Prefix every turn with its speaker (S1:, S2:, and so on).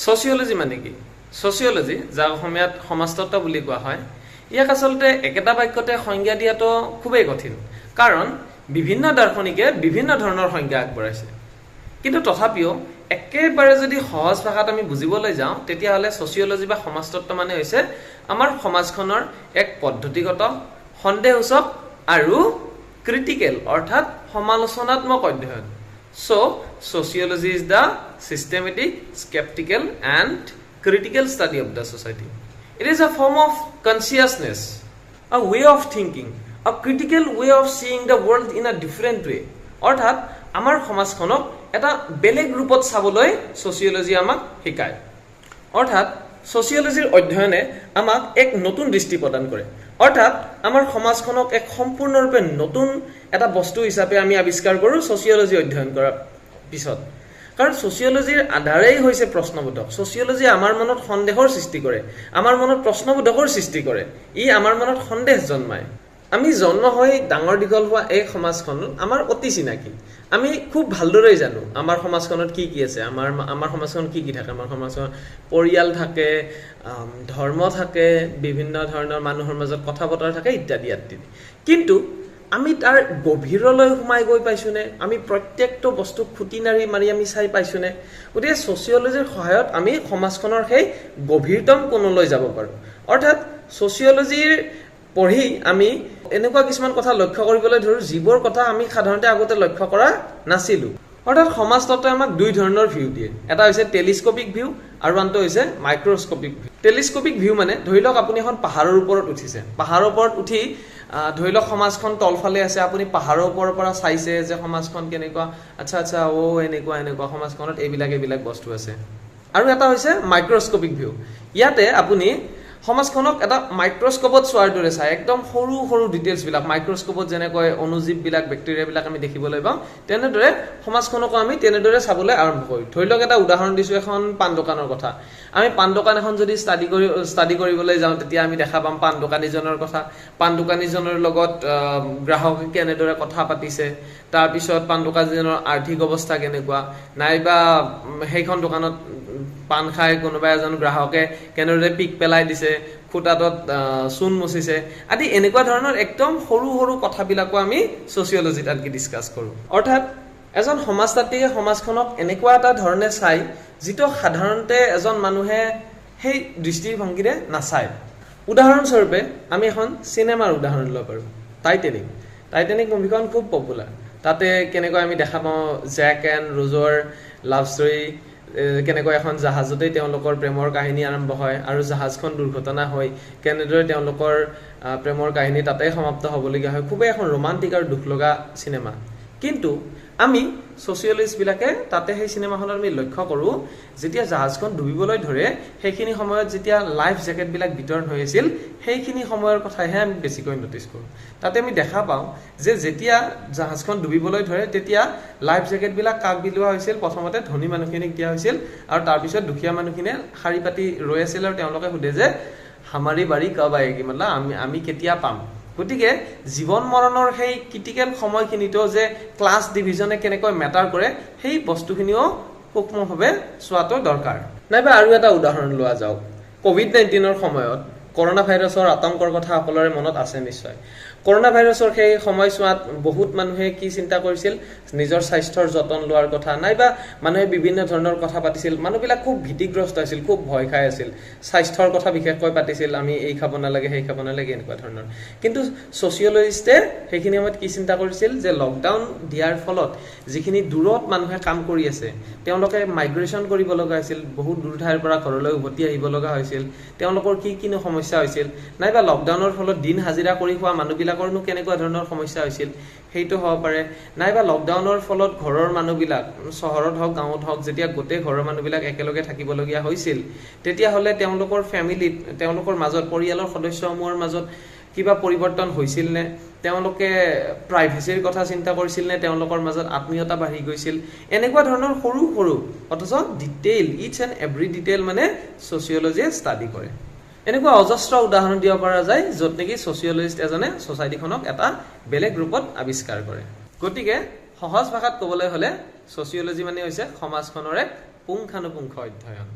S1: Sociology মানে কি? Sociology যাক অসমীয়াত সমাজতত্ত্ব বুলি কোৱা হয়, ইয়াক আচলতে একেটা বাক্যতে সংজ্ঞা দিয়াটো খুবেই কঠিন, কাৰণ বিভিন্ন দাৰ্শনিকে বিভিন্ন ধৰণৰ সংজ্ঞা আগবঢ়াইছে। কিন্তু তথাপিও একেবাৰে যদি সহজ ভাষাত আমি বুজিবলৈ যাওঁ, তেতিয়াহ'লে সোশিওলজি বা সমাজতত্ত্ব মানে হৈছে আমাৰ সমাজখনৰ এক পদ্ধতিগত, সন্দেহসূচক আৰু ক্ৰিটিকেল অৰ্থাৎ সমালোচনাত্মক অধ্যয়ন। So, sociology is the systematic, skeptical and critical study of the society. It is a form of consciousness, a way of thinking, a critical way of seeing the world in a different way. অৰ্থাৎ আমাৰ সমাজখনক এটা বেলেগ ৰূপত চাবলৈ sociology আমাক শিকায়। অৰ্থাৎ সোশিওলজিৰ অধ্যয়নে আমাক এক নতুন দৃষ্টি প্ৰদান কৰে। অৰ্থাৎ আমাৰ সমাজখনক এক সম্পূৰ্ণৰূপে নতুন এটা বস্তু হিচাপে আমি আৱিষ্কাৰ কৰোঁ সোশিওলজি অধ্যয়ন কৰাৰ পিছত। কাৰণ সোশিওলজিৰ আধাৰেই হৈছে প্ৰশ্নবোধক। সোশিওলজি আমাৰ মনত সন্দেহৰ সৃষ্টি কৰে, আমাৰ মনত প্ৰশ্নবোধকৰ সৃষ্টি কৰে, ই আমাৰ মনত সন্দেহ জন্মায়। আমি জন্ম হৈ ডাঙৰ দীঘল হোৱা এই সমাজখন আমাৰ অতি চিনাকি। আমি খুব ভালদৰে জানো আমাৰ সমাজখনত কি কি আছে, আমাৰ সমাজখনত কি কি থাকে। আমাৰ সমাজখনত পৰিয়াল থাকে, ধৰ্ম থাকে, বিভিন্ন ধৰণৰ মানুহৰ মাজত কথা বতৰা থাকে ইত্যাদি ইত্যাদি। কিন্তু আমি তাৰ গভীৰলৈ সোমাই গৈ পাইছোনে? আমি প্ৰত্যেকটো বস্তু খুটি নাৰি মাৰি আমি চাই পাইছোনে? গতিকে ছচিয়লজিৰ সহায়ত আমি সমাজখনৰ সেই গভীৰতম কোণলৈ যাব পাৰোঁ। অৰ্থাৎ ছচিয়লজিৰ পঢ়ি আমি এনেকুৱা কিছুমান কথা লক্ষ্য কৰিবলৈ ধৰোঁ, যিবোৰ কথা আমি সাধাৰণতে আগতে লক্ষ্য কৰা নাছিলোঁ। অৰ্থাৎ সমাজতত্ত্বই আমাক দুই ধৰণৰ ভিউ দিয়ে। এটা হৈছে টেলিস্কোপিক ভিউ আৰু আনটো হৈছে মাইক্ৰস্কোপিক ভিউ। টেলিস্কোপিক ভিউ মানে ধৰি লওক আপুনি এখন পাহাৰৰ ওপৰত উঠিছে, পাহাৰৰ ওপৰত উঠি ধৰি লওক সমাজখন তলফালে আছে, আপুনি পাহাৰৰ ওপৰৰ পৰা চাইছে যে সমাজখন কেনেকুৱা, আচ্ছা আচ্ছা এনেকুৱা এনেকুৱা সমাজখনত এইবিলাক বস্তু আছে। আৰু এটা হৈছে মাইক্ৰস্কোপিক ভিউ। ইয়াতে আপুনি সমাজখনক এটা মাইক্ৰস্কোপত চোৱাৰ দৰে চাই, একদম সৰু সৰু ডিটেইলছবিলাক মাইক্ৰস্কোপত যেনেকৈ অনুজীৱবিলাক, বেক্টেৰিয়াবিলাক আমি দেখিবলৈ পাওঁ, তেনেদৰে সমাজখনকো আমি তেনেদৰে চাবলৈ আৰম্ভ কৰোঁ। ধৰি লওক এটা উদাহৰণ দিছোঁ, এখন পাণ দোকানৰ কথা। আমি পাণ দোকান এখন যদি ষ্টাডি কৰিবলৈ যাওঁ, তেতিয়া আমি দেখা পাম পাণ দোকানীজনৰ কথা, পাণ দোকানীজনৰ লগত গ্ৰাহকে কেনেদৰে কথা পাতিছে, তাৰপিছত পাণ দোকানীজনৰ আৰ্থিক অৱস্থা কেনেকুৱা, নাইবা সেইখন দোকানত পাণ খাই কোনোবা এজন গ্ৰাহকে কেনেদৰে পিক পেলাই দিছে, খুটাটোত চূণ মুচিছে আদি, এনেকুৱা ধৰণৰ একদম সৰু সৰু কথাবিলাকো আমি ছচিয়লজিত আনকি ডিছকাছ কৰোঁ। অৰ্থাৎ এজন সমাজতাত্ত্বিকে সমাজখনক এনেকুৱা এটা ধৰণে চাই, যিটো সাধাৰণতে এজন মানুহে সেই দৃষ্টিভংগীৰে নাচায়। উদাহৰণস্বৰূপে আমি এখন চিনেমাৰ উদাহৰণ ল'ব পাৰোঁ, টাইটেনিক মুভিখন খুব পপুলাৰ। তাতে কেনেকৈ আমি দেখা পাওঁ জেক এণ্ড ৰোজৰ লাভ ষ্টৰী, কেনেকৈ এখন জাহাজতেই তেওঁলোকৰ প্ৰেমৰ কাহিনী আৰম্ভ হয় আৰু জাহাজখন দুৰ্ঘটনা হয়, কেনেদৰে তেওঁলোকৰ প্ৰেমৰ কাহিনী তাতেই সমাপ্ত হ'বলগীয়া হয়। খুবেই এখন ৰোমান্টিক আৰু দুখ লগা চিনেমা। কিন্তু আমি ছচিয়লিষ্টবিলাকে তাতে সেই চিনেমাখনত আমি লক্ষ্য কৰোঁ, যেতিয়া জাহাজখন ডুবিবলৈ ধৰে, সেইখিনি সময়ত যেতিয়া লাইফ জেকেটবিলাক বিতৰণ হৈ আছিল, সেইখিনি সময়ৰ কথাইহে আমি বেছিকৈ নটিচ কৰোঁ। তাতে আমি দেখা পাওঁ যে যেতিয়া জাহাজখন ডুবিবলৈ ধৰে, তেতিয়া লাইফ জেকেটবিলাক কাক বিলোৱা হৈছিল? প্ৰথমতে ধনী মানুহখিনিক দিয়া হৈছিল, আৰু তাৰপিছত দুখীয়া মানুহখিনিয়ে শাৰী পাতি ৰৈ আছিল, আৰু তেওঁলোকে সোধে যে হামাৰী বাৰী কব আয়েগি, মানে আমি কেতিয়া পাম? গতিকে জীৱন মৰণৰ সেই ক্ৰিটিকেল সময়খিনিতো যে ক্লাছ ডিভিজনে কেনেকৈ মেটাৰ কৰে, সেই বস্তুখিনিও সূক্ষ্মভাৱে চোৱাটো দৰকাৰ। নাইবা আৰু এটা উদাহৰণ লোৱা যাওক, ক'ভিড-19ৰ সময়ত কৰোণা ভাইৰাছৰ আতংকৰ কথা সকলোৰে মনত আছে নিশ্চয়। কৰোণা ভাইৰাছৰ সেই সময়ছোৱাত বহুত মানুহে কি চিন্তা কৰিছিল? নিজৰ স্বাস্থ্যৰ যতন লোৱাৰ কথা, নাইবা মানুহে বিভিন্ন ধৰণৰ কথা পাতিছিল। মানুহবিলাক খুব ভীতিগ্ৰস্ত আছিল, খুব ভয় খাই আছিল, স্বাস্থ্যৰ কথা বিশেষকৈ পাতিছিল, আমি এই খাব নালাগে, সেই খাব নালাগে, এনেকুৱা ধৰণৰ। কিন্তু ছচিয়লজিষ্টে সেইখিনি সময়ত কি চিন্তা কৰিছিল? যে লকডাউন দিয়াৰ ফলত যিখিনি দূৰত মানুহে কাম কৰি আছে, তেওঁলোকে মাইগ্ৰেশ্যন কৰিব লগা হৈছিল, বহুত দূৰ ঠাইৰ পৰা ঘৰলৈ উভতি আহিব লগা হৈছিল, তেওঁলোকৰ কিনো সমস্যা হৈছিল, নাইবা লকডাউনৰ ফলত দিন হাজিৰা কৰি খোৱা মানুহবিলাকৰনো কেনেকুৱা ধৰণৰ সমস্যা হৈছিল, সেইটো হ'ব পাৰে। নাইবা লকডাউনৰ ফলত ঘৰৰ মানুহবিলাক, চহৰত হওক গাঁৱত হওক, যেতিয়া গোটেই ঘৰৰ মানুহবিলাক একেলগে থাকিবলগীয়া হৈছিল, তেতিয়াহ'লে তেওঁলোকৰ ফেমিলিত, তেওঁলোকৰ মাজত, পৰিয়ালৰ সদস্যসমূহৰ মাজত কিবা পৰিৱৰ্তন হৈছিল নে? তেওঁলোকে প্ৰাইভেচিৰ কথা চিন্তা কৰিছিল নে? তেওঁলোকৰ মাজত আত্মীয়তা বাঢ়ি গৈছিল? এনেকুৱা ধৰণৰ সৰু সৰু অথচ detail, each and every detail মানে ছচিয়লজিয়ে ষ্টাডি কৰে। এনেকুৱা অজস্ৰ উদাহৰণ দিব পৰা যায়, য'ত নেকি ছচিয়লজিষ্ট এজনে ছ'চাইটিখনক এটা বেলেগ ৰূপত আৱিষ্কাৰ কৰে। গতিকে সহজ ভাষাত ক'বলৈ হ'লে ছচিয়লজি মানে হৈছে সমাজখনৰ এক পুংখানুপুংখ অধ্যয়ন।